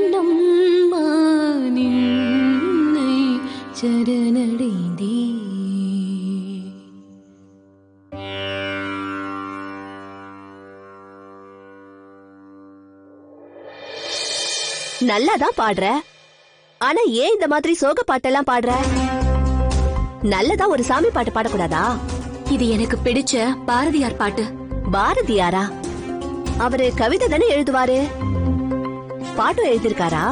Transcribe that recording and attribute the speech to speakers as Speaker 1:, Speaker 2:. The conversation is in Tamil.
Speaker 1: கண்ணம்மா நின்னை சரணடைந்தே.
Speaker 2: நல்லாதான் பாடுற, ஆனா ஏன் இந்த மாதிரி சோக பாட்டெல்லாம் பாடுற? நல்லதா ஒரு சாமி பாட்டு பாடக்கூடாதா?
Speaker 1: இது எனக்கு பிடிச்ச பாரதியார் பாட்டு.
Speaker 2: பாரதியாரா? அவரு கவிதை தானே எழுதுவாரு, பாட்டும் எழுதிருக்காரா?